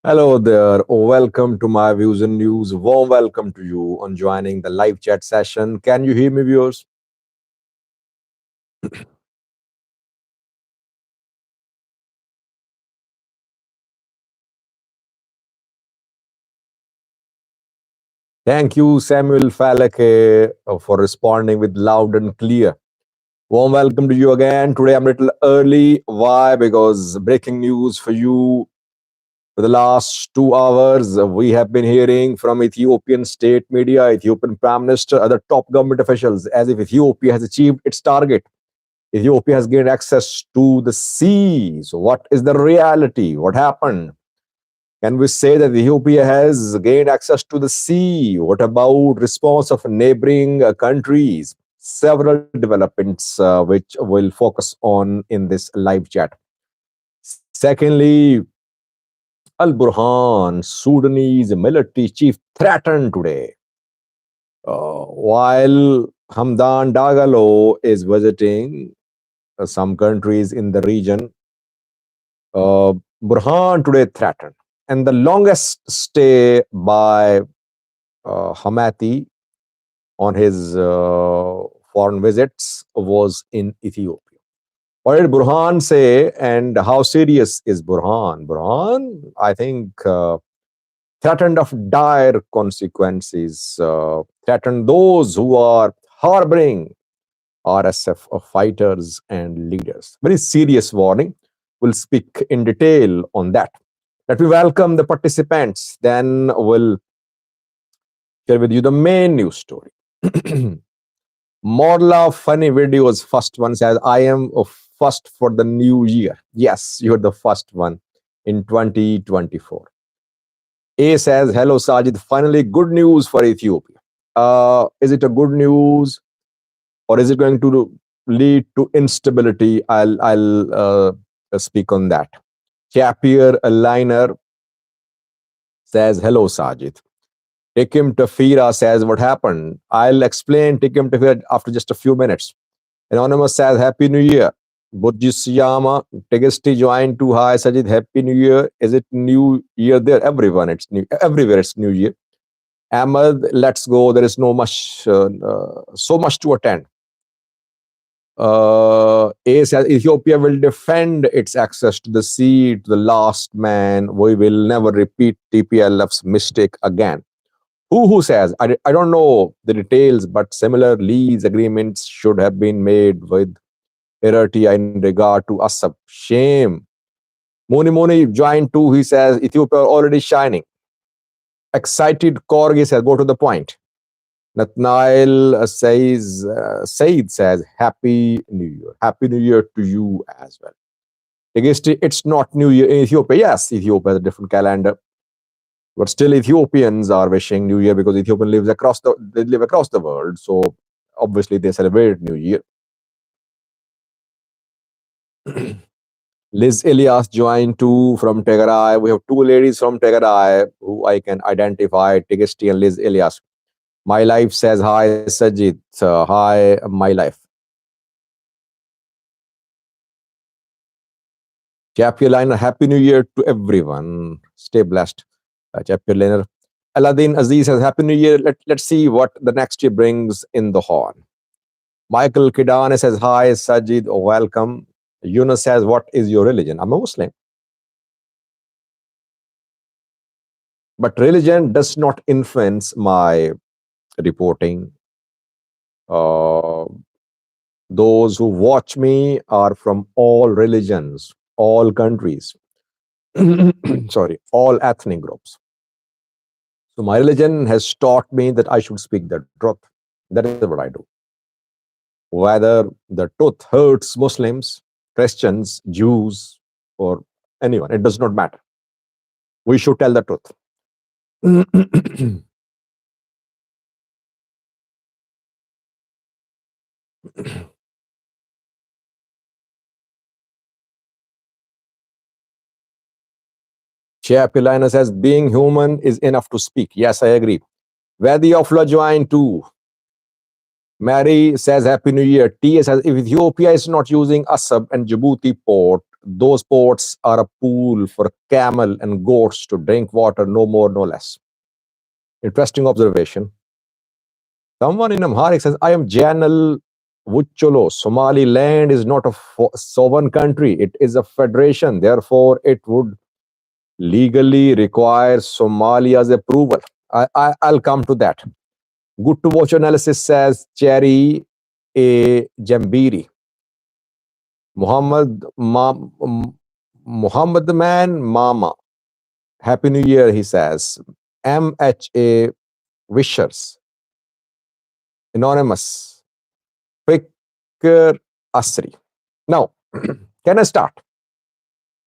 Hello there. Welcome to my views and news. Warm welcome to you on joining the live chat session. Can you hear me, viewers? Thank you, Samuel Falake, for responding with loud and clear. Warm welcome to you again. Today I'm a little early. Why? Because breaking news for you. For the last 2 hours, we have been hearing from Ethiopian state media, Ethiopian Prime Minister, other top government officials, as if Ethiopia has achieved its target. Ethiopia has gained access to the sea. So, what is the reality? What happened? Can we say that Ethiopia has gained access to the sea? What about response of neighboring countries? Several developments which we'll focus on in this live chat. Secondly, Al Burhan, Sudanese military chief, threatened today. While Hamdan Dagalo is visiting some countries in the region, uh, Burhan today threatened. And the longest stay by Hamati on his foreign visits was in Ethiopia. What did Burhan say, and how serious is Burhan? Burhan, I think, threatened of dire consequences, threatened those who are harboring RSF fighters and leaders. Very serious warning. We'll speak in detail on that. Let me welcome the participants. Then we'll share with you the main news story. Morla funny videos. First one says, I am first for the new year. Yes, you're the first one in 2024. A says, hello, Sajid. Finally, good news for Ethiopia. Is it a good news or is it going to lead to instability? I'll speak on that. Chapier Liner says, hello, Sajid. Tikim Tafira says, what happened? I'll explain Tikim Tafira after just a few minutes. Anonymous says, Happy New Year. Burjisiyama, Tegesti joined too high. Sajid, Happy New Year. Is it New Year there? Everyone, it's new. Everywhere it's New Year. Ahmed, let's go. There is so much to attend. A says Ethiopia will defend its access to the sea to the last man. We will never repeat TPLF's mistake again. Who says? I don't know the details, but similar lease agreements should have been made with Eritrea in regard to Assab. Shame. Moni joined too. He says Ethiopia already shining. Excited Korgi says, go to the point. Nathnael says, Said says, Happy New Year. Happy New Year to you as well. It's not New Year in Ethiopia. Yes, Ethiopia has a different calendar. But still Ethiopians are wishing New Year because Ethiopians live across the world. So obviously they celebrate New Year. Liz Elias joined too from Tegarai. We have two ladies from Tegarai who I can identify, Tigesti and Liz Elias. My Life says, hi, Sajid. Hi, My Life. Chapier Liner, Happy New Year to everyone. Stay blessed. Chapier Liner. Aladdin Aziz says, Happy New Year. Let's see what the next year brings in the horn. Michael Kidane says, hi, Sajid. Welcome. Yunus says, what is your religion? I'm a Muslim. But religion does not influence my reporting. Those who watch me are from all religions, all countries, sorry, all ethnic groups. So my religion has taught me that I should speak the truth. That is what I do. Whether the truth hurts Muslims, Christians, Jews, or anyone, it does not matter. We should tell the truth. Chairpilina says, being human is enough to speak. Yes, I agree. Vedi of Lajoin too. Mary says, Happy New Year. Tia says, if Ethiopia is not using Assab and Djibouti port, those ports are a pool for camel and goats to drink water, no more, no less. Interesting observation. Someone in Amharic says, I am Janal Vucholo. Somaliland is not a sovereign country, it is a federation. Therefore, it would legally require Somalia's approval. I'll come to that. Good to watch analysis says Cherry A. Jambiri. Muhammad the man, Mama. Happy New Year, he says. MHA Wishers. Anonymous. Fikr Asri. Now, can I start?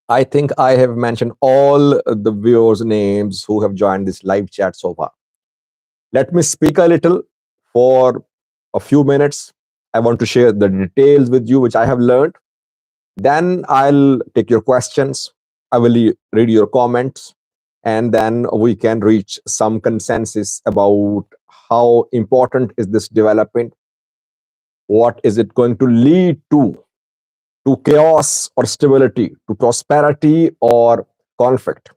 I think I have mentioned all the viewers' names who have joined this live chat so far. Let me speak a little for a few minutes. I want to share the details with you, which I have learned. Then I'll take your questions. I will read your comments, and then we can reach some consensus about how important is this development. What is it going to lead to chaos or stability, to prosperity or conflict?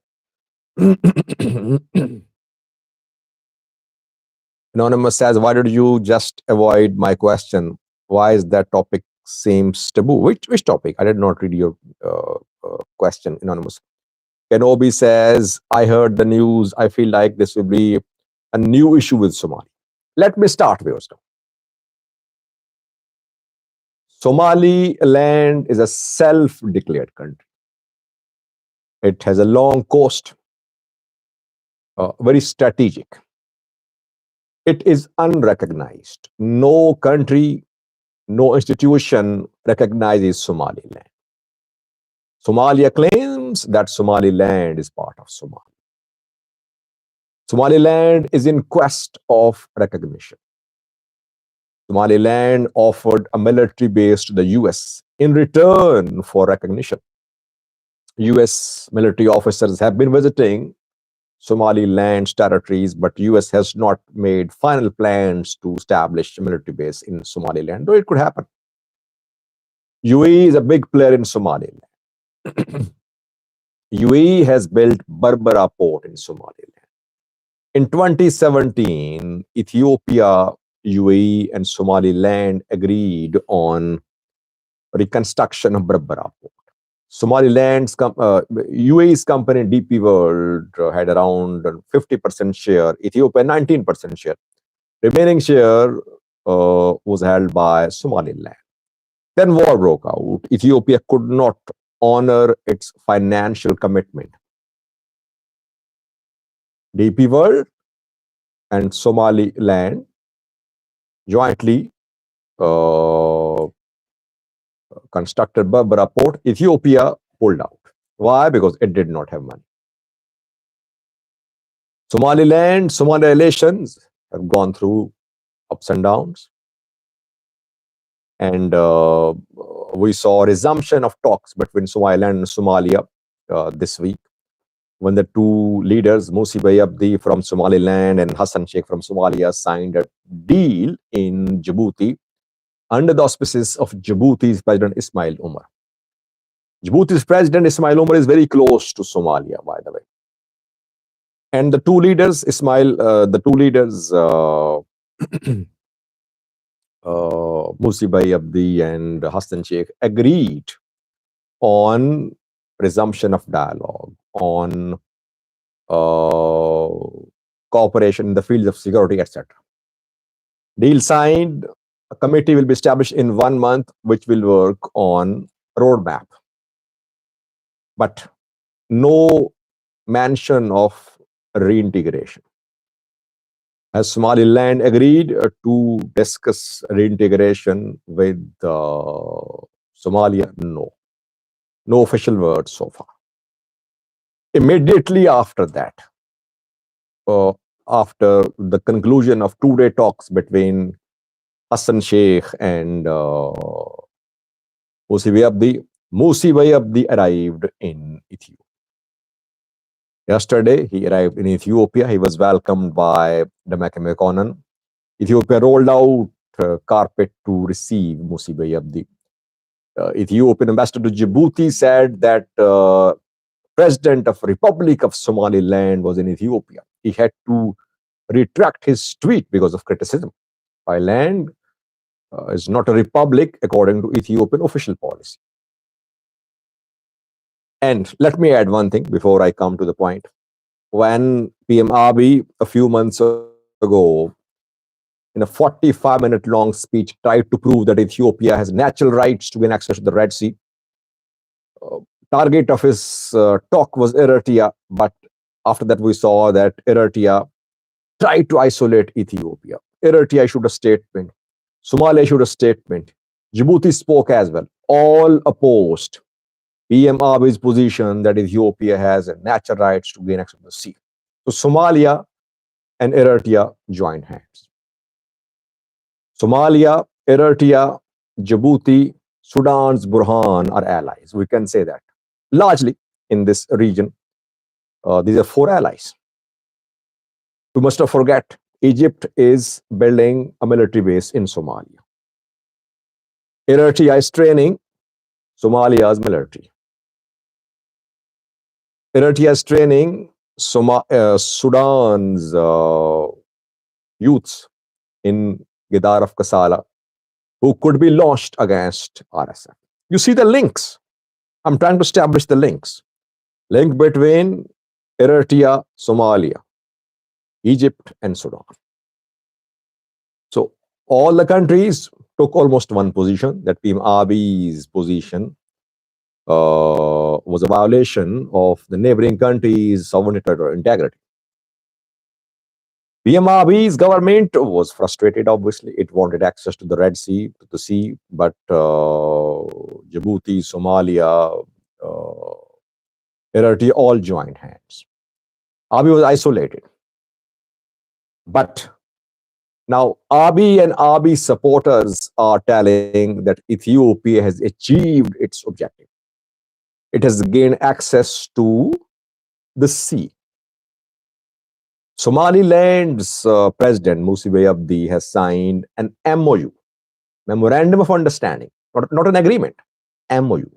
Anonymous says, why did you just avoid my question? Why is that topic seems taboo? Which topic? I did not read your question, Anonymous. Kenobi says, I heard the news. I feel like this will be a new issue with Somalia. Let me start, viewers. Somaliland is a self-declared country. It has a long coast, very strategic. It is unrecognized. No country, no institution recognizes Somaliland. Somalia claims that Somaliland is part of Somalia. Somaliland is in quest of recognition. Somaliland offered a military base to the US in return for recognition. US military officers have been visiting Somaliland's territories, but US has not made final plans to establish a military base in Somaliland, though it could happen. UAE is a big player in Somaliland. UAE has built Berbera port in Somaliland. In 2017, Ethiopia, UAE, and Somaliland agreed on reconstruction of Berbera port. Somaliland's UAE's company DP World had around 50% share, Ethiopia 19% share. Remaining share was held by Somaliland. Then war broke out. Ethiopia could not honor its financial commitment. DP World and Somaliland jointly constructed Berbera port. Ethiopia pulled out. Why? Because it did not have money. Somaliland, Somali relations have gone through ups and downs. And we saw a resumption of talks between Somaliland and Somalia this week, when the two leaders, Musi Abdi from Somaliland and Hassan Sheikh from Somalia, signed a deal in Djibouti under the auspices of Djibouti's President Ismail Omar. Djibouti's President Ismail Omar is very close to Somalia, by the way. And the two leaders, Musi Abdi and Hassan Sheikh, agreed on resumption of dialogue, on cooperation in the fields of security, etc. Deal signed. A committee will be established in 1 month, which will work on roadmap. But no mention of reintegration. Has Somaliland agreed to discuss reintegration with Somalia? No. No official word so far. Immediately after that, after the conclusion of 2-day talks between Hassan Sheikh and Musi Abdi arrived in Ethiopia. Yesterday, he arrived in Ethiopia. He was welcomed by Demeke Mekonnen. Ethiopia rolled out carpet to receive Musi Abdi. Ethiopian ambassador to Djibouti said that president of Republic of Somaliland was in Ethiopia. He had to retract his tweet because of criticism. Thailand is not a republic according to Ethiopian official policy. And let me add one thing before I come to the point. When PM Abiy a few months ago, in a 45-minute long speech, tried to prove that Ethiopia has natural rights to gain access to the Red Sea, uh, target of his talk was Eritrea, but after that we saw that Eritrea tried to isolate Ethiopia. Eritrea issued a statement. Somalia issued a statement. Djibouti spoke as well. All opposed PM Abiy's position that Ethiopia has natural rights to gain access to the sea. So Somalia and Eritrea joined hands. Somalia, Eritrea, Djibouti, Sudan's Burhan are allies. We can say that. Largely in this region, these are four allies. We must not forget, Egypt is building a military base in Somalia. Eritrea is training Somalia's military. Eritrea is training Sudan's youths in Gidar of Kasala who could be launched against RSF. You see the links. I'm trying to establish the links. Link between Eritrea, Somalia, Egypt, and Sudan. So all the countries took almost one position, that PM Abiy's position was a violation of the neighboring countries' sovereignty or integrity. PM Abiy's government was frustrated, obviously. It wanted access to the Red Sea, to the sea, but Djibouti, Somalia, Eritrea all joined hands. Abiy was isolated. But now Abiy and Abiy supporters are telling that Ethiopia has achieved its objective. It has gained access to the sea. Somaliland's president, Musi Abdi, has signed an MoU, Memorandum of Understanding, not an agreement, MoU.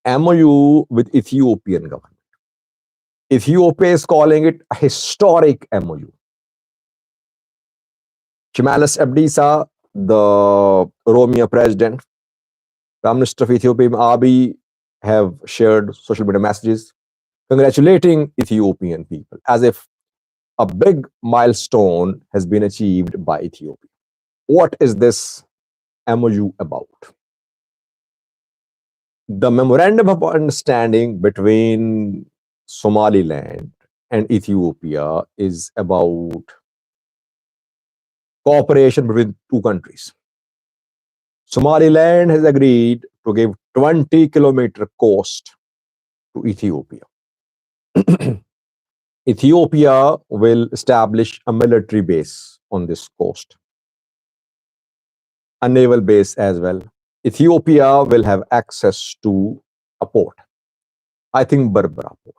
MoU with Ethiopian government. Ethiopia is calling it a historic MoU. Shimalis Abdisa, the Oromia president, Prime Minister of Ethiopia, Abiy, have shared social media messages congratulating Ethiopian people as if a big milestone has been achieved by Ethiopia. What is this MoU about? The Memorandum of Understanding between Somaliland and Ethiopia is about cooperation between two countries. Somaliland has agreed to give 20-kilometer coast to Ethiopia. Ethiopia will establish a military base on this coast, a naval base as well. Ethiopia will have access to a port, I think Berbera port.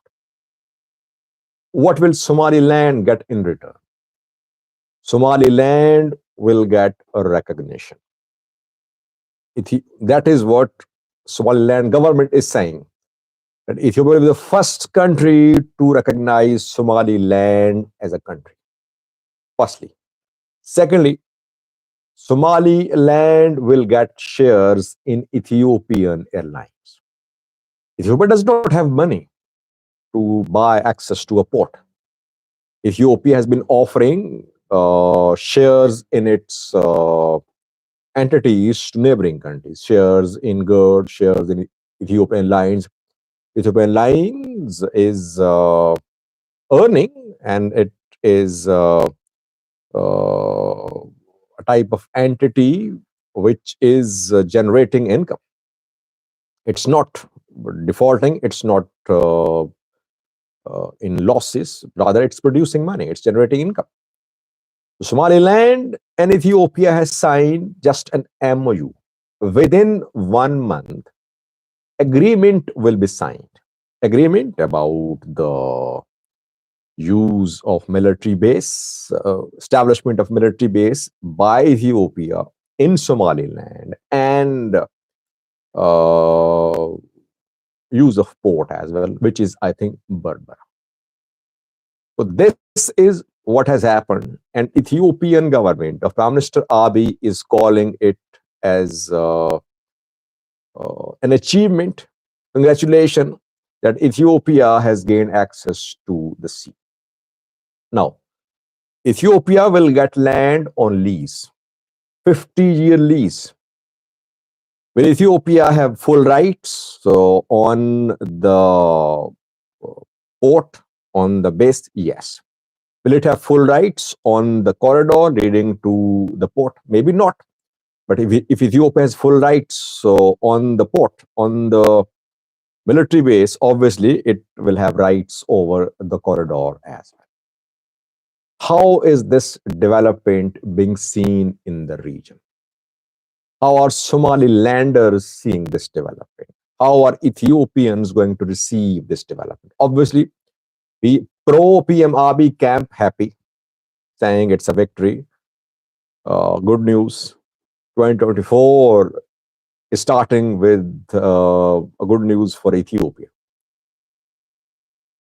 What will Somaliland get in return? Somaliland will get a recognition. That is what Somaliland government is saying, that Ethiopia will be the first country to recognize Somaliland as a country. Firstly. Secondly, Somaliland will get shares in Ethiopian Airlines. Ethiopia does not have money to buy access to a port. Ethiopia has been offering shares in its entities to neighboring countries, shares in GERD, shares in Ethiopian Airlines. Ethiopian Airlines is earning, and it is a type of entity which is generating income. It's not defaulting, it's not in losses, rather it's producing money, it's generating income. Somaliland and Ethiopia has signed just an MoU. Within 1 month, agreement will be signed. Agreement about the use of military base, establishment of military base by Ethiopia in Somaliland, and uh, use of port as well, which is, I think, Berbera. So this is what has happened, and Ethiopian government of Prime Minister Abiy is calling it as an achievement. Congratulations that Ethiopia has gained access to the sea. Now, Ethiopia will get land on lease, 50-year lease. Will Ethiopia have full rights? So on the port, on the base, yes. Will it have full rights on the corridor leading to the port? Maybe not. But if Ethiopia has full rights, so on the port, on the military base, obviously it will have rights over the corridor as well. How is this development being seen in the region? How are Somalilanders seeing this development? How are Ethiopians going to receive this development? Obviously, the pro-PM Abiy camp happy, saying it's a victory. Good news. 2024 is starting with a good news for Ethiopia.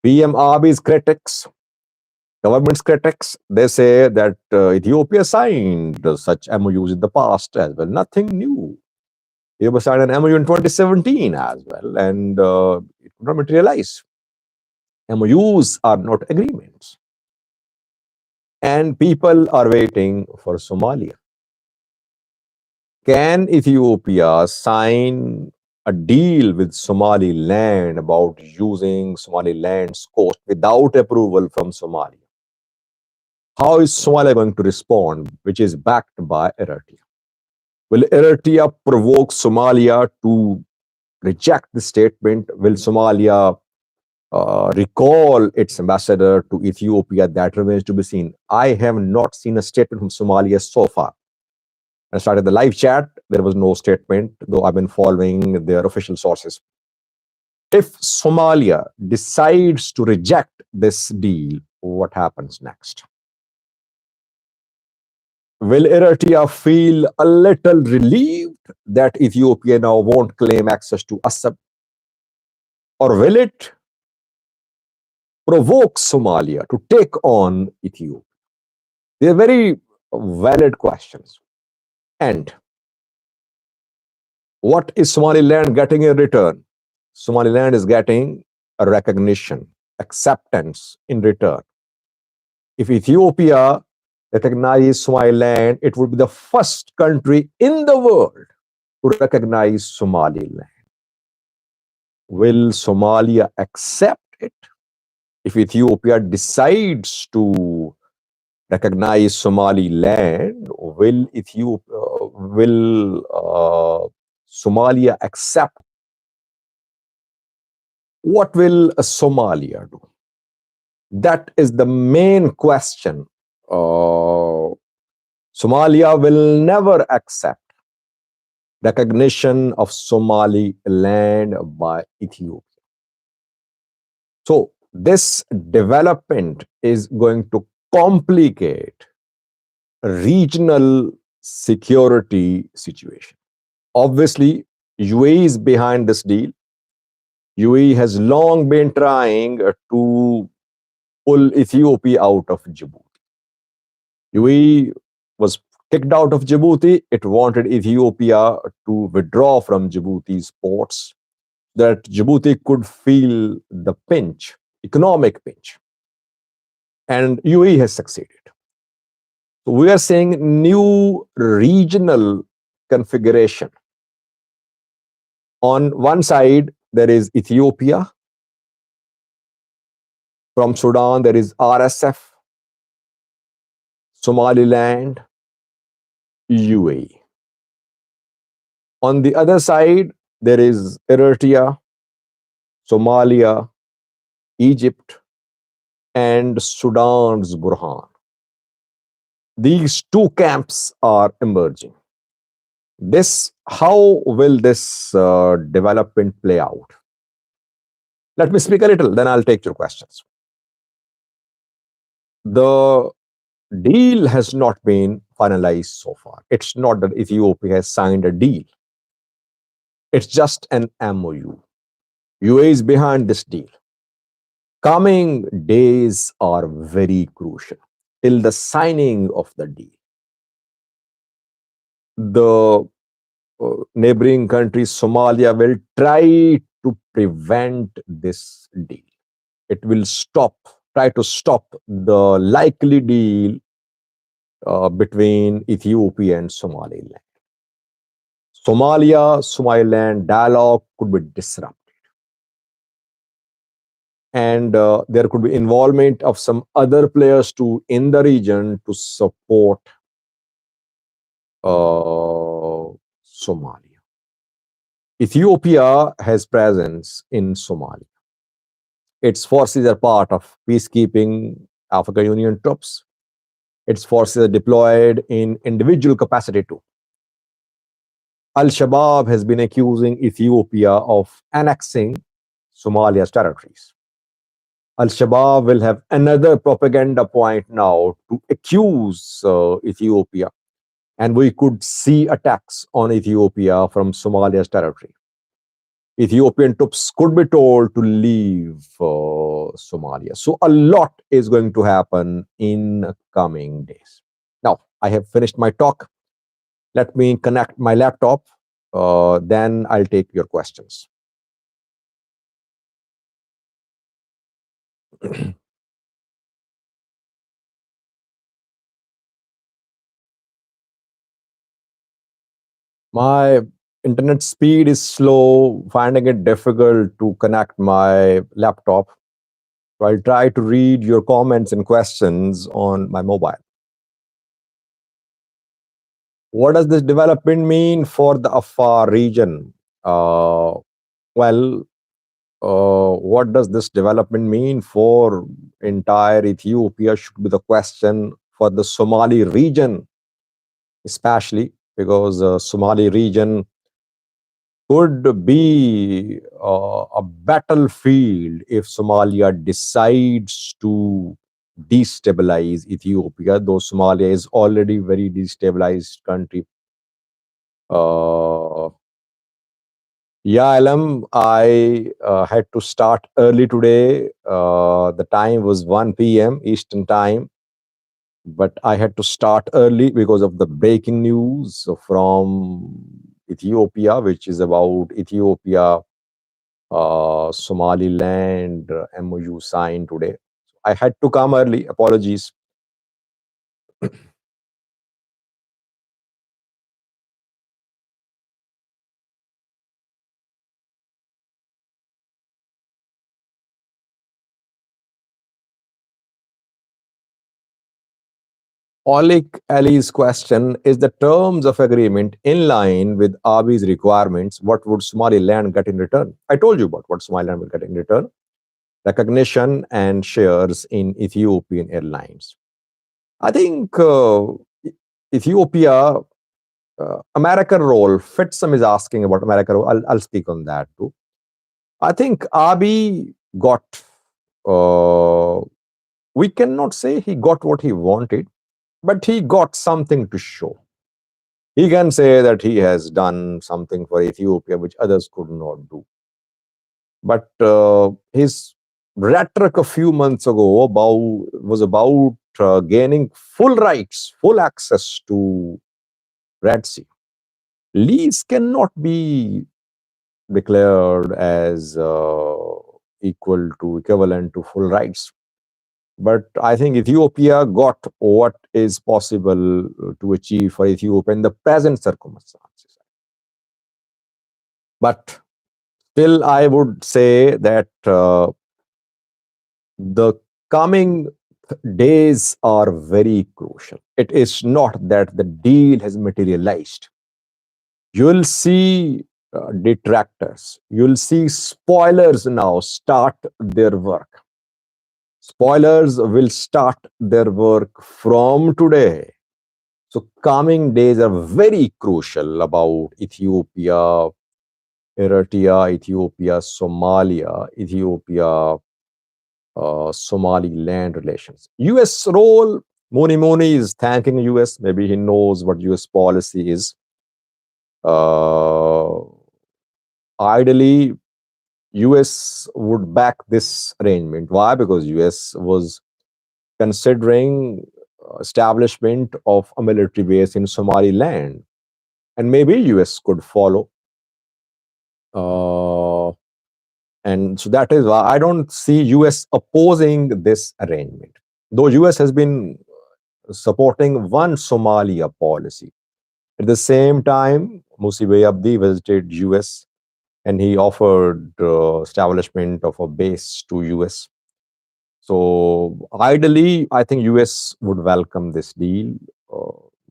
PM Abiy's critics, government's critics, they say that Ethiopia signed such MOUs in the past as well. Nothing new. Ethiopia signed an MOU in 2017 as well, and it could not materialize. MOUs are not agreements. And people are waiting for Somalia. Can Ethiopia sign a deal with Somaliland about using Somaliland's coast without approval from Somalia? How is Somalia going to respond, which is backed by Eritrea? Will Eritrea provoke Somalia to reject the statement? Will Somalia recall its ambassador to Ethiopia? That remains to be seen. I have not seen a statement from Somalia so far. I started the live chat. There was no statement, though I've been following their official sources. If Somalia decides to reject this deal, what happens next? Will Eritrea feel a little relieved that Ethiopia now won't claim access to Assab? Or will it provoke Somalia to take on Ethiopia? They're very valid questions. And what is Somaliland getting in return? Somaliland is getting a recognition, acceptance in return. If Ethiopia recognizes Somaliland, it would be the first country in the world to recognize Somaliland. Will Somalia accept it? If Ethiopia decides to recognize Somaliland, will Somalia accept? What will Somalia do? That is the main question. Somalia will never accept recognition of Somaliland by Ethiopia. So this development is going to complicate regional security situation. Obviously, UAE is behind this deal. UAE has long been trying to pull Ethiopia out of Djibouti. UAE was kicked out of Djibouti. It wanted Ethiopia to withdraw from Djibouti's ports, that Djibouti could feel the pinch, economic pinch. And UAE has succeeded. So we are seeing new regional configuration. On one side, there is Ethiopia. From Sudan, there is RSF, Somaliland, UAE. On the other side, there is Eritrea, Somalia, Egypt, and Sudan's Burhan. These two camps are emerging. How will this development play out? Let me speak a little, then I'll take your questions. The deal has not been finalized so far. It's not that Ethiopia has signed a deal. It's just an MOU. UAE is behind this deal. Coming days are very crucial. Till the signing of the deal, the neighboring country Somalia will try to prevent this deal. It will try to stop the likely deal between Ethiopia and Somaliland. Somaliland dialogue could be disrupted. And there could be involvement of some other players too in the region to support Somalia. Ethiopia has presence in Somalia. Its forces are part of peacekeeping African Union troops. Its forces are deployed in individual capacity too. Al-Shabaab has been accusing Ethiopia of annexing Somalia's territories. Al-Shabaab will have another propaganda point now to accuse Ethiopia, and we could see attacks on Ethiopia from Somalia's territory. Ethiopian troops could be told to leave Somalia. So a lot is going to happen in coming days. Now, I have finished my talk. Let me connect my laptop. Then I'll take your questions. My internet speed is slow, finding it difficult to connect my laptop. So I'll try to read your comments and questions on my mobile. What does this development mean for the Afar region? Well, what does this development mean for entire Ethiopia should be the question for the Somali region, especially because Somali region could be a battlefield if Somalia decides to destabilize Ethiopia, though Somalia is already very destabilized country. Yeah, Alam, I had to start early today. The time was 1 p.m. Eastern time, but I had to start early because of the breaking news from Ethiopia, which is about Ethiopia Somaliland MoU signed today. I had to come early. Apologies. Olik Ali's question is the terms of agreement in line with Abi's requirements. What would Somaliland get in return? I told you about what Somaliland will get in return. Recognition and shares in Ethiopian Airlines. I think Ethiopia, American role, Fitsum is asking about American role. I'll speak on that too. I think Abiy got, we cannot say he got what he wanted, but he got something to show. He can say that he has done something for Ethiopia which others could not do. But his rhetoric a few months ago was about gaining full rights, full access to Red Sea. Lease cannot be declared as equal to equivalent to full rights. But I think Ethiopia got what is possible to achieve for Ethiopia in the present circumstances. But still, I would say that the coming days are very crucial. It is not that the deal has materialized. You'll see detractors, you'll see spoilers now start their work. Spoilers will start their work from today. So coming days are very crucial about Ethiopia, Eritrea, Ethiopia, Somalia, Ethiopia, Somaliland relations. US role, Moni is thanking US. Maybe he knows what US policy is. ideally, US would back this arrangement. Why? Because US was considering establishment of a military base in Somaliland, and maybe US could follow. Uh, and so that is why I don't see US opposing this arrangement. Though US has been supporting one Somalia policy. At the same time, Musibe Abdi visited US and he offered establishment of a base to US. So ideally, I think US would welcome this deal,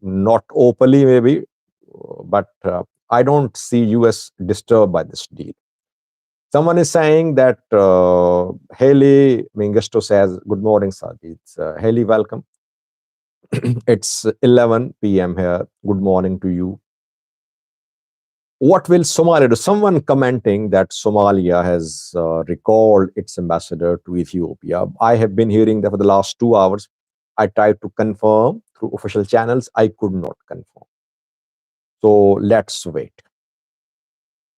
not openly maybe, but I don't see US disturbed by this deal. Someone is saying that Haley Mingesto says, "Good morning, sir. It's Haley, welcome. It's 11 p.m. here. Good morning to you. What will Somalia do?" Someone commenting that Somalia has recalled its ambassador to Ethiopia. I have been hearing that for the last 2 hours. I tried to confirm through official channels. I could not confirm. So let's wait.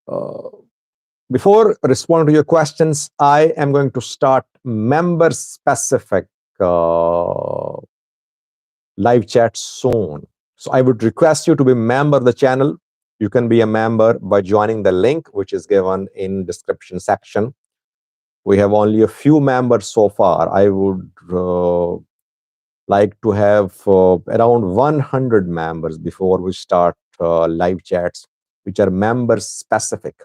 Uh, Before responding to your questions, I am going to start member specific live chat soon. So I would request you to be a member of the channel. You can be a member by joining the link which is given in description section. We have only a few members so far. I would like to have around 100 members before we start live chats, which are member specific.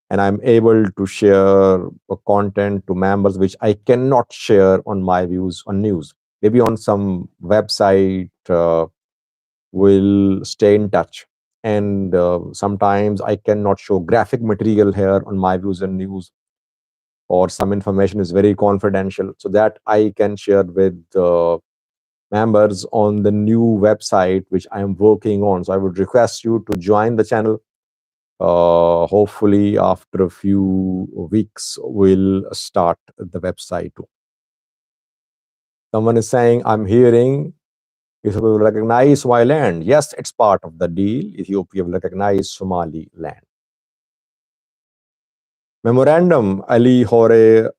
And I'm able to share content to members which I cannot share on my views on news. Maybe on some website, we'll stay in touch. And sometimes I cannot show graphic material here on my views and news, or some information is very confidential, so that I can share with members on the new website which I am working on. So I would request you to join the channel. Hopefully after a few weeks we'll start the website too. Someone is saying, I'm hearing Ethiopia will recognize Somaliland. Yes, it's part of the deal. Ethiopia will recognize Somaliland. Memorandum, Ali Hore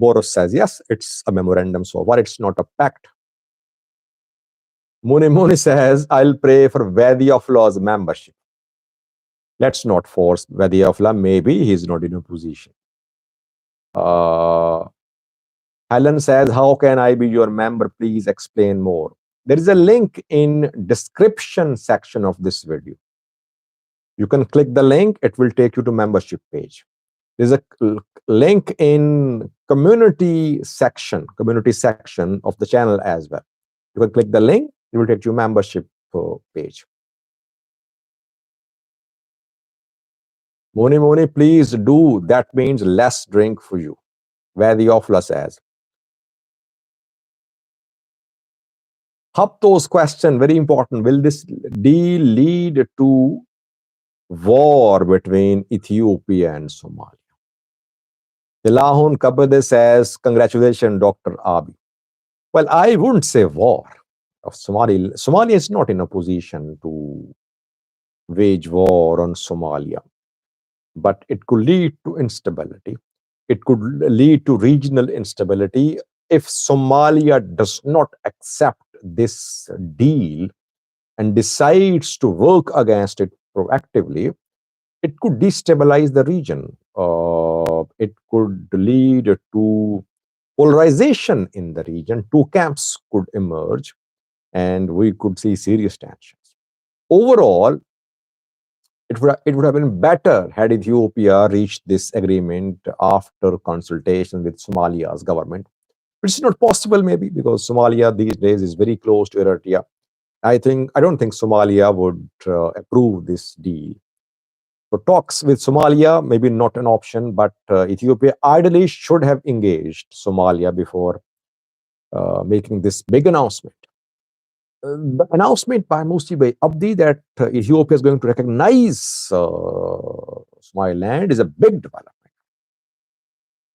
Boros says, yes, it's a memorandum so far. It's not a pact. Muni Muni says, I'll pray for Vadi of Law's membership. Let's not force Vadi of Law. Maybe he's not in a position. Helen says, how can I be your member? Please explain more. There is a link in description section of this video. You can click the link. It will take you to membership page. There's a link in community section of the channel as well. You can click the link. It will take you to membership page. Moni Moni, please do. That means less drink for you. Where the Ofla says. Hapto's question, very important. Will this deal lead to war between Ethiopia and Somalia? Delahun Kabade says, congratulations, Dr. Abi. Well, I wouldn't say war of Somalia. Somalia is not in a position to wage war on Somalia, but it could lead to instability. It could lead to regional instability if Somalia does not accept this deal and decides to work against it proactively. It could destabilize the region. It could lead to polarization in the region. Two camps could emerge, and we could see serious tensions. Overall, it would have been better had Ethiopia reached this agreement after consultation with Somalia's government, which is not possible maybe because Somalia these days is very close to Eritrea. I don't think Somalia would approve this deal. So talks with Somalia maybe not an option, but Ethiopia ideally should have engaged Somalia before making this big announcement. The announcement by Musibe Abdi that Ethiopia is going to recognize Somaliland is a big development.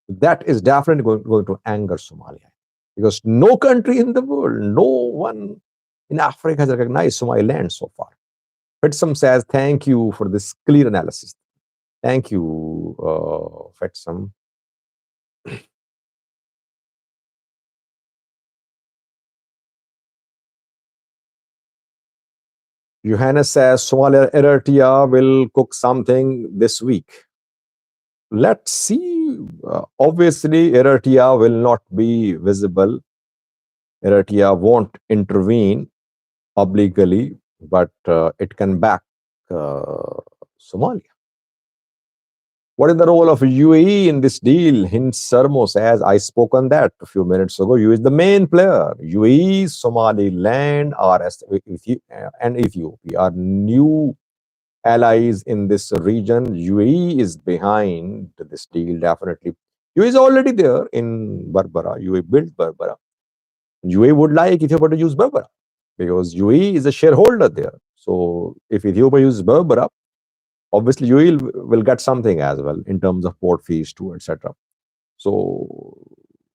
That is definitely going to anger Somalia, because no country in the world, no one in Africa has recognized Somaliland so far. But some says, thank you for this clear analysis. Thank you, Fetsam. Johannes says Somalia Eritrea will cook something this week. Let's see. Obviously, Eritrea will not be visible. Eritrea won't intervene publicly, but it can back Somalia. What is the role of UAE in this deal? Hind Sarmo says, I spoke on that a few minutes ago. UAE is the main player. UAE, Somaliland, and Ethiopia are new allies in this region. UAE is behind this deal, definitely. UAE is already there in Berbera. UAE built Berbera. UAE would like Ethiopia to use Berbera because UAE is a shareholder there. So if Ethiopia uses Berbera, obviously UAE will get something as well in terms of port fees too, etc. So,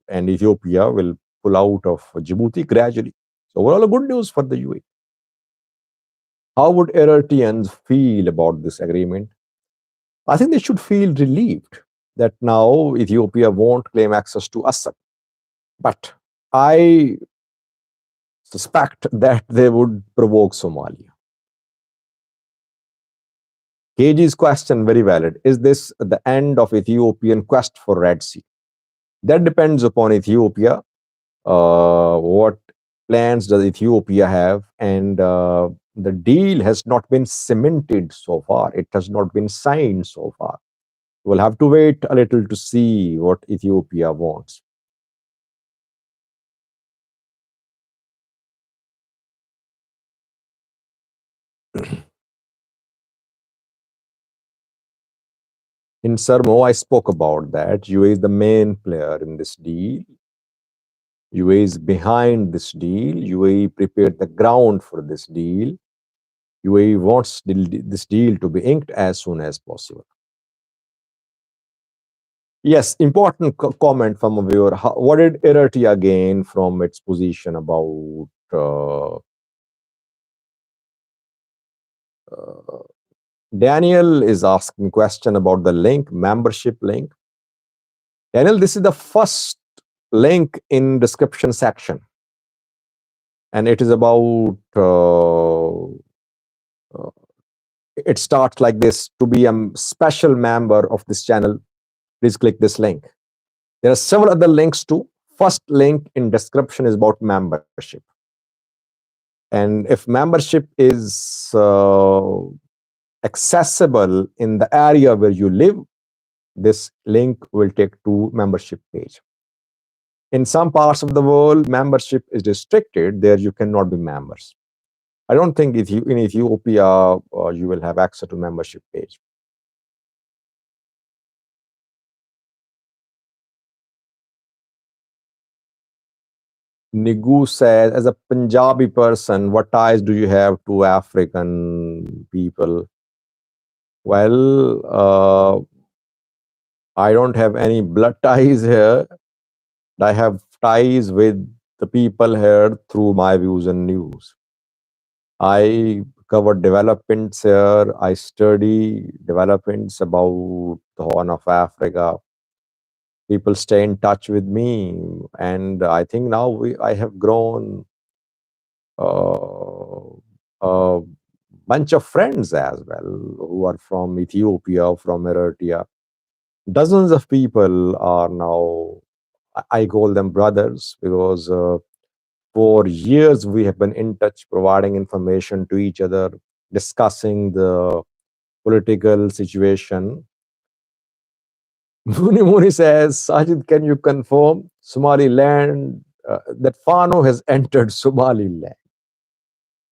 and Ethiopia will pull out of Djibouti gradually. So overall, a good news for the UAE. How would Eritreans feel about this agreement? I think they should feel relieved that now Ethiopia won't claim access to Assad. But I suspect that they would provoke Somalia. KG's question, very valid. Is this the end of Ethiopian quest for Red Sea? That depends upon Ethiopia. What plans does Ethiopia have? And the deal has not been cemented so far. It has not been signed so far. We'll have to wait a little to see what Ethiopia wants. In Sarmo, I spoke about that. UAE is the main player in this deal. UAE is behind this deal. UAE prepared the ground for this deal. UAE wants this deal to be inked as soon as possible. Yes, important comment from a viewer. What did Eritrea gain from its position about Daniel is asking question about the link, membership link. Daniel, this is the first link in description section. And it is about, it starts like this: to be a special member of this channel, please click this link. There are several other links too. First link in description is about membership. And if membership is accessible in the area where you live, this link will take to membership page. In some parts of the world, membership is restricted. There you cannot be members. I don't think if you in Ethiopia you will have access to membership page. Nigu says, as a Punjabi person, what ties do you have to African people? Well, I don't have any blood ties here. I have ties with the people here through my views and news. I cover developments here. I study developments about the Horn of Africa. People stay in touch with me, and I think now I have grown a bunch of friends as well who are from Ethiopia, from Eritrea. Dozens of people are now, I call them brothers, because for years we have been in touch, providing information to each other, discussing the political situation. Muni says, Sajid, can you confirm Somaliland, that Fano has entered Somaliland?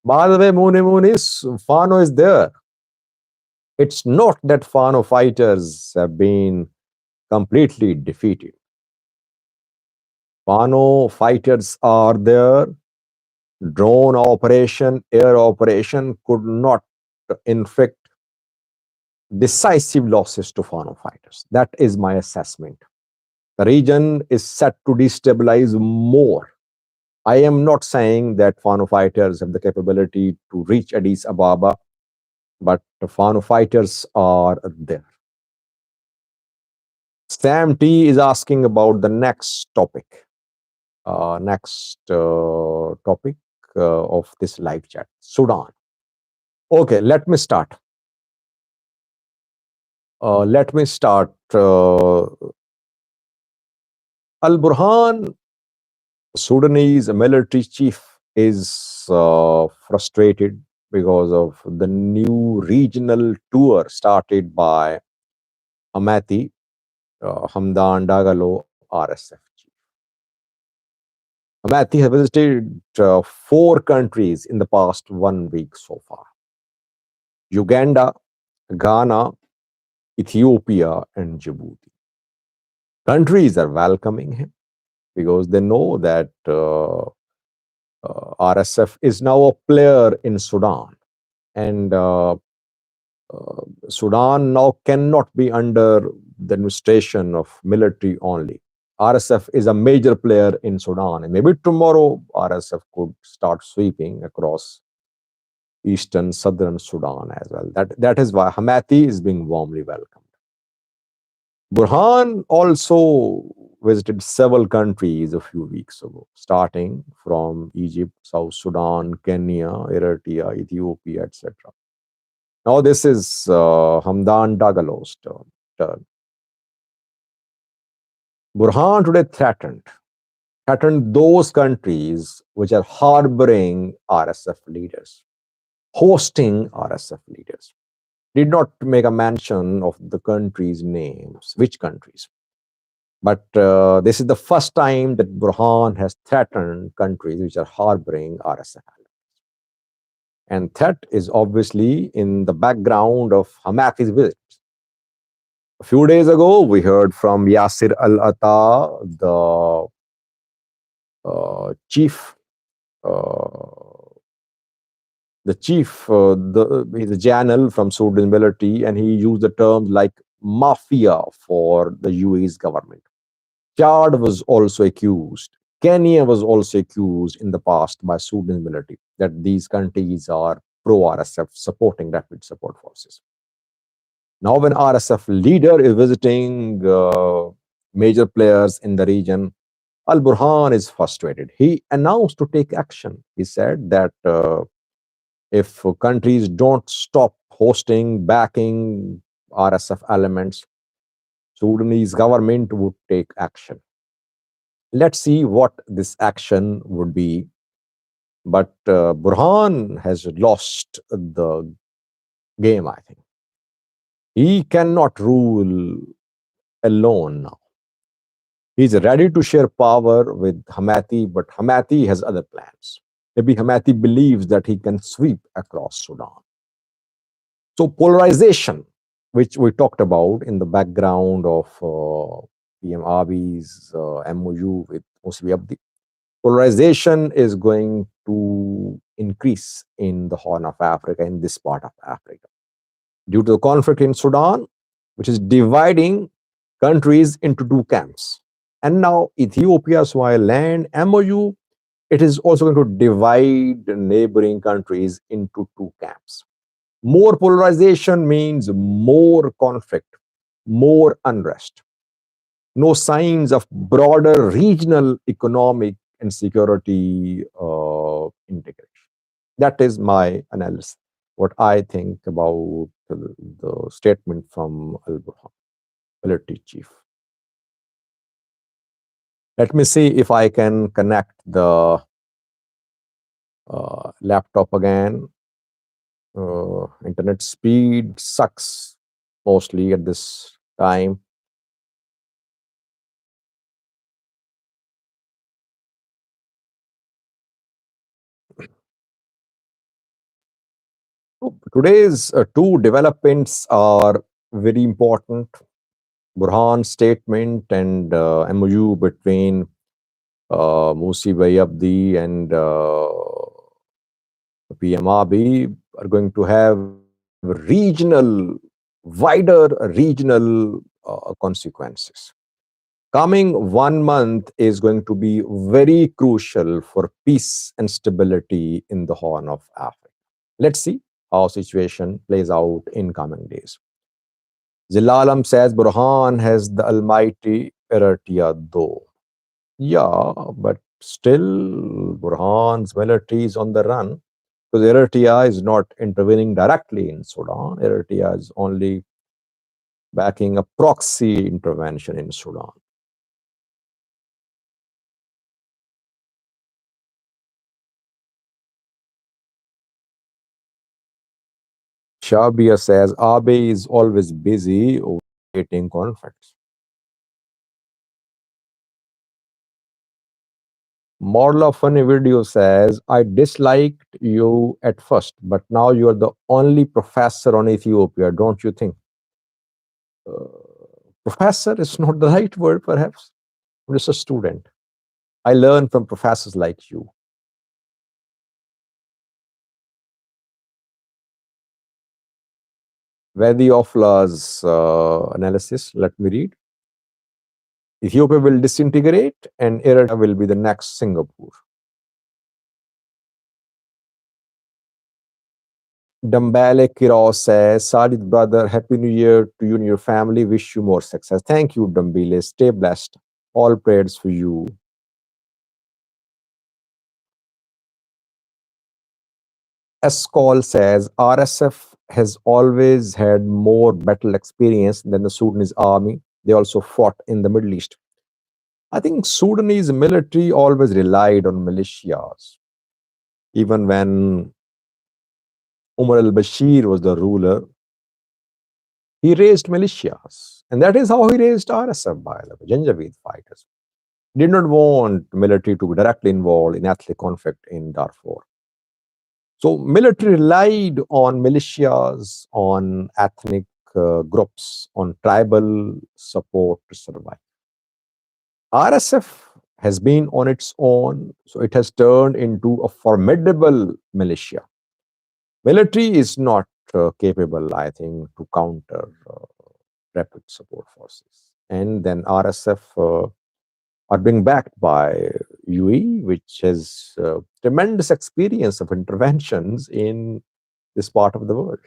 By the way, Muni, Fano is there. It's not that Fano fighters have been completely defeated. Fano fighters are there. Drone operation, air operation could not inflict decisive losses to Fano fighters. That is my assessment. The region is set to destabilize more. I am not saying that Fano fighters have the capability to reach Addis Ababa, but the Fano fighters are there. Sam T is asking about the next topic. Next topic of this live chat, Sudan. Okay, let me start. Let me start. Al Burhan, Sudanese military chief, is frustrated because of the new regional tour started by Hamati, Hamdan Dagalo, RSF chief. Hamati has visited 4 countries in the past 1 week so far: Uganda, Ghana, Ethiopia, and Djibouti. Countries are welcoming him because they know that RSF is now a player in Sudan, and Sudan now cannot be under the administration of military only. RSF is a major player in Sudan, and maybe tomorrow RSF could start sweeping across eastern, southern Sudan as well. That is why Hamati is being warmly welcomed. Burhan also visited several countries a few weeks ago, starting from Egypt, South Sudan, Kenya, Eritrea, Ethiopia, etc. Now this is Hamdan Dagalo's turn. Burhan today threatened those countries which are harboring RSF leaders, hosting RSF leaders. Did not make a mention of the countries' names, which countries. But this is the first time that Burhan has threatened countries which are harboring RSF. And threat is obviously in the background of Hamati's visit. A few days ago, we heard from Yasir Al-Ata, the chief, he's a general from Sudan military, and he used the terms like mafia for the UAE's government. Chad was also accused. Kenya was also accused in the past by Sudan military that these countries are pro-RSF, supporting rapid support forces. Now, when RSF leader is visiting major players in the region, Al Burhan is frustrated. He announced to take action. He said that if countries don't stop hosting, backing RSF elements, Sudanese government would take action. Let's see what this action would be. But Burhan has lost the game, I think. He cannot rule alone now. He's ready to share power with Hamati, but Hamati has other plans. Maybe Hamati believes that he can sweep across Sudan. So polarization, which we talked about in the background of PM Abiy's MoU with Musawi Abdi, polarization is going to increase in the Horn of Africa, in this part of Africa, due to the conflict in Sudan, which is dividing countries into 2 camps. And now Ethiopia-Somaliland MoU, it is also going to divide neighboring countries into 2 camps. More polarization means more conflict, more unrest. No signs of broader regional economic and security integration. That is my analysis, what I think about the statement from Al Burhan, military chief. Let me see if I can connect the laptop again. Internet speed sucks mostly at this time. Today's 2 developments are very important. Burhan's statement and MoU between Musawi Abdi and PM Abiy are going to have wider regional consequences. Coming 1 month is going to be very crucial for peace and stability in the Horn of Africa. Let's see how situation plays out in coming days. Zilalam says Burhan has the almighty Eritrea though. Yeah, but still Burhan's military is on the run because Eritrea is not intervening directly in Sudan. Eritrea is only backing a proxy intervention in Sudan. Shabia says Abe is always busy waiting conflicts. Moral of funny video says, I disliked you at first, but now you are the only professor on Ethiopia, don't you think? Uh, Professor is not the right word, perhaps. I'm just a student. I learn from professors like you. Vedi Ofla's analysis, let me read. Ethiopia will disintegrate and Eritrea will be the next Singapore. Dambale Kiros says, Sajid brother, Happy New Year to you and your family. Wish you more success. Thank you, Dambile. Stay blessed. All prayers for you. Escol says, RSF has always had more battle experience than the Sudanese army. They also fought in the Middle East. I think Sudanese military always relied on militias. Even when Umar al-Bashir was the ruler, he raised militias. And that is how he raised RSF, by the way, Janjaweed fighters. He did not want military to be directly involved in ethnic conflict in Darfur. So military relied on militias, on ethnic groups, on tribal support to survive. RSF has been on its own, so it has turned into a formidable militia. Military is not capable, I think, to counter rapid support forces. And then RSF are being backed by UAE, which has tremendous experience of interventions in this part of the world.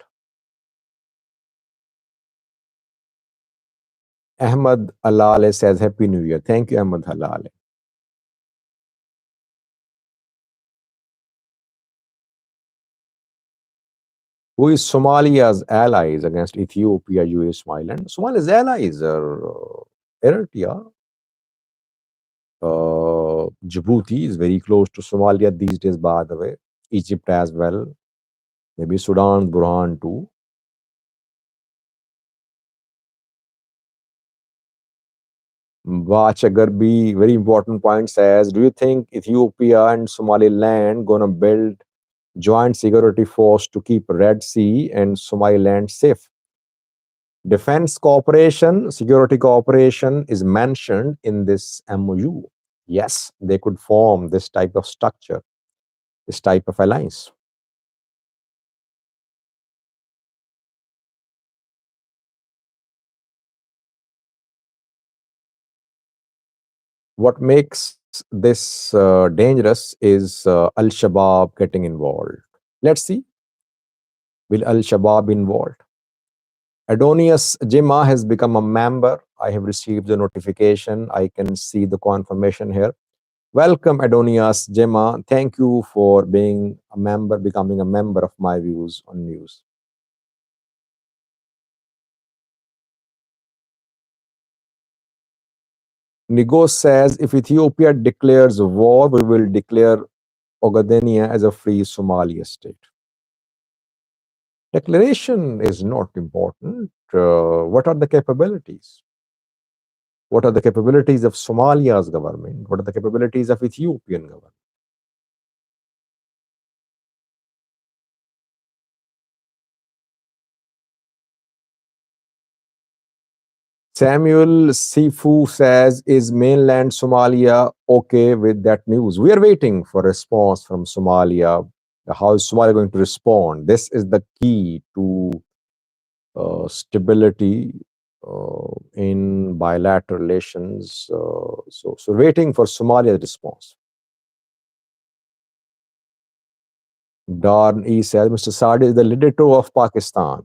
Ahmad Halale says, Happy New Year. Thank you, Ahmad Halale. Who is Somalia's allies against Ethiopia, UAE, Somaliland? Somalia's allies are Eritrea. Djibouti is very close to Somalia these days, by the way. Egypt as well. Maybe Sudan, Burhan too. Vach Agarbi, very important point says, do you think Ethiopia and Somaliland gonna build joint security force to keep Red Sea and Somaliland safe? Defense cooperation, security cooperation is mentioned in this MoU. Yes, they could form this type of structure, this type of alliance. What makes this dangerous is Al Shabaab getting involved. Let's see, will Al Shabaab involved? Adonias Jima has become a member. I have received the notification. I can see the confirmation here. Welcome, Adonias Jima. Thank you for being a member, becoming a member of My Views on News. Nigos says, if Ethiopia declares war, we will declare Ogaden as a free Somalia state. Declaration is not important. What are the capabilities? What are the capabilities of Somalia's government? What are the capabilities of Ethiopian government? Samuel Sifu says, is mainland Somalia okay with that news? We are waiting for a response from Somalia. How is Somalia going to respond? This is the key to stability in bilateral relations. So waiting for Somalia's response. Darn E says, Mr. Sadi is the leader of Pakistan.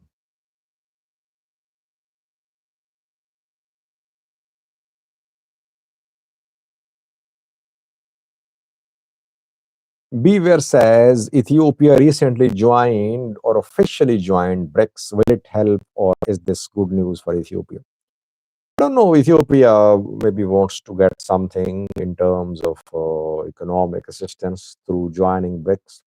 Beware says Ethiopia recently joined or officially joined BRICS. Will it help or is this good news for Ethiopia? I don't know. Ethiopia maybe wants to get something in terms of economic assistance through joining BRICS.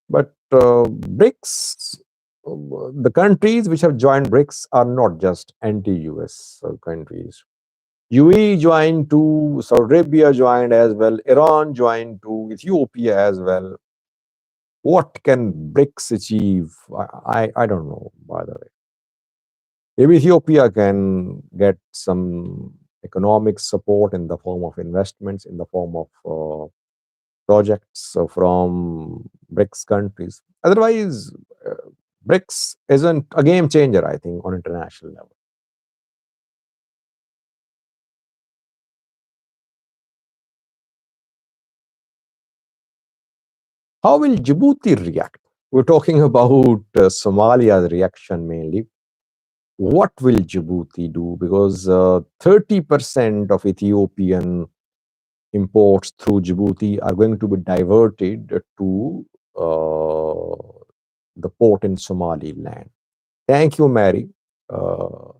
But BRICS, the countries which have joined BRICS are not just anti-US countries. UAE joined to, Saudi Arabia joined as well, Iran joined to, Ethiopia as well. What can BRICS achieve? I don't know, by the way. Maybe Ethiopia can get some economic support in the form of investments, in the form of projects from BRICS countries. Otherwise, uh, BRICS isn't a game changer, I think, on international level. How will Djibouti react? We're talking about Somalia's reaction mainly. What will Djibouti do? Because 30% of Ethiopian imports through Djibouti are going to be diverted to the port in Somaliland. Thank you, Mary. Uh,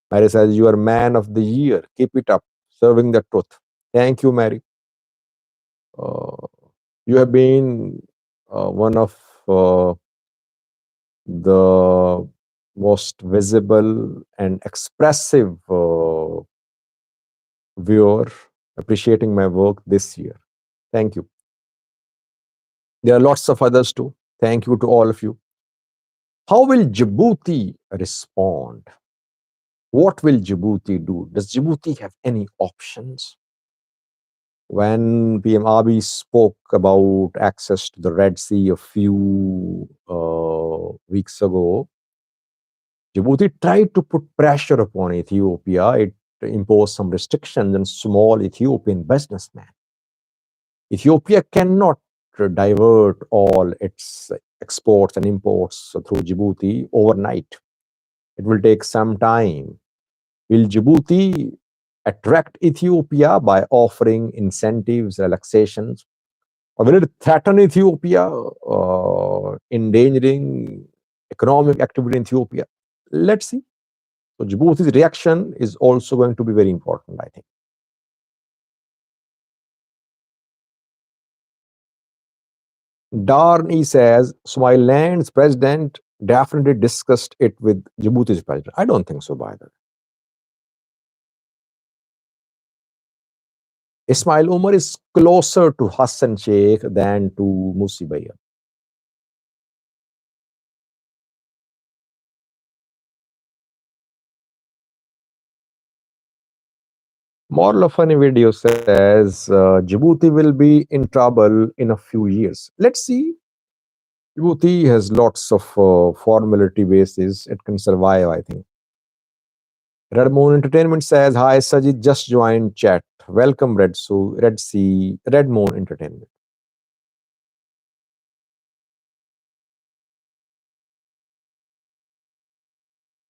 Mary says, you are man of the year. Keep it up, serving the truth. Thank you, Mary. Uh, you have been one of the most visible and expressive viewer appreciating my work this year. Thank you. There are lots of others too. Thank you to all of you. How will Djibouti respond? What will Djibouti do? Does Djibouti have any options? When PM Abiy spoke about access to the Red Sea a few weeks ago, Djibouti tried to put pressure upon Ethiopia. It imposed some restrictions on small Ethiopian businessmen. Ethiopia cannot divert all its exports and imports through Djibouti overnight. It will take some time. Will Djibouti attract Ethiopia by offering incentives, relaxations, or will it threaten Ethiopia, endangering economic activity in Ethiopia? Let's see. So Djibouti's reaction is also going to be very important, I think. Darni says Somaliland's president definitely discussed it with Djibouti's president. I don't think so, by the way. Ismail Omar is closer to Hassan Sheikh than to Musibaya. Moral of funny video says Djibouti will be in trouble in a few years. Let's see. Djibouti has lots of formality basis. It can survive, I think. Red Moon Entertainment says, hi, Sajid just joined chat. Welcome, Red Moon Entertainment.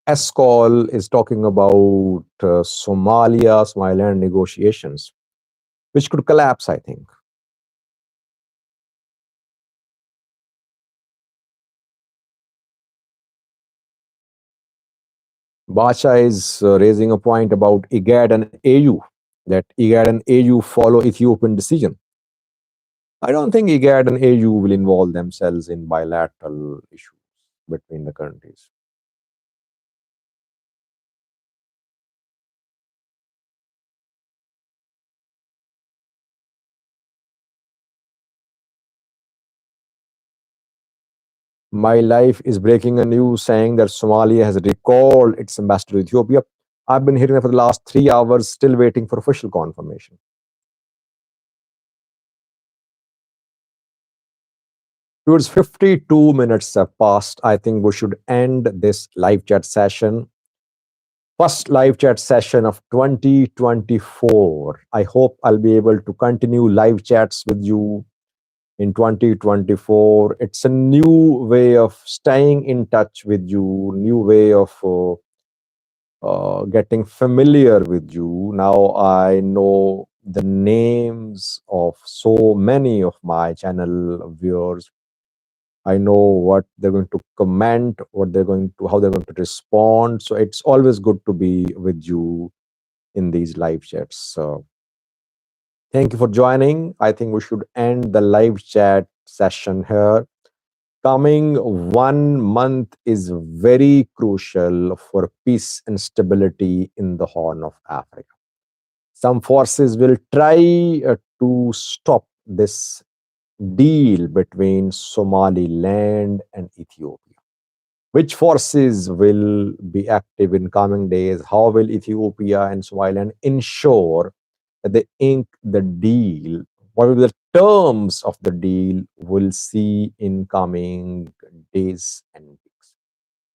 Escol is talking about Somaliland negotiations, which could collapse, I think. Bacha is raising a point about IGAD and AU, that IGAD and AU follow Ethiopian decision. I don't think IGAD and AU will involve themselves in bilateral issues between the countries. My Life is breaking a news saying that Somalia has recalled its ambassador to Ethiopia. I've been hearing that for the last 3 hours, still waiting for official confirmation. Towards 52 minutes have passed. I think we should end this live chat session. First live chat session of 2024. I hope I'll be able to continue live chats with you in 2024. It's a new way of staying in touch with you, new way of getting familiar with you. Now I know the names of so many of my channel viewers. I know what they're going to comment, what they're going to, how they're going to respond. So it's always good to be with you in these live chats. So thank you for joining. I think we should end the live chat session here. Coming 1 month is very crucial for peace and stability in the Horn of Africa. Some forces will try to stop this deal between Somaliland and Ethiopia. Which forces will be active in coming days? How will Ethiopia and Somaliland ensure that they ink the deal? What will be the terms of the deal? We'll see in coming days and weeks.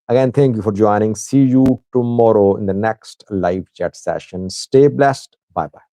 Again, thank you for joining. See you tomorrow in the next live chat session. Stay blessed. Bye bye.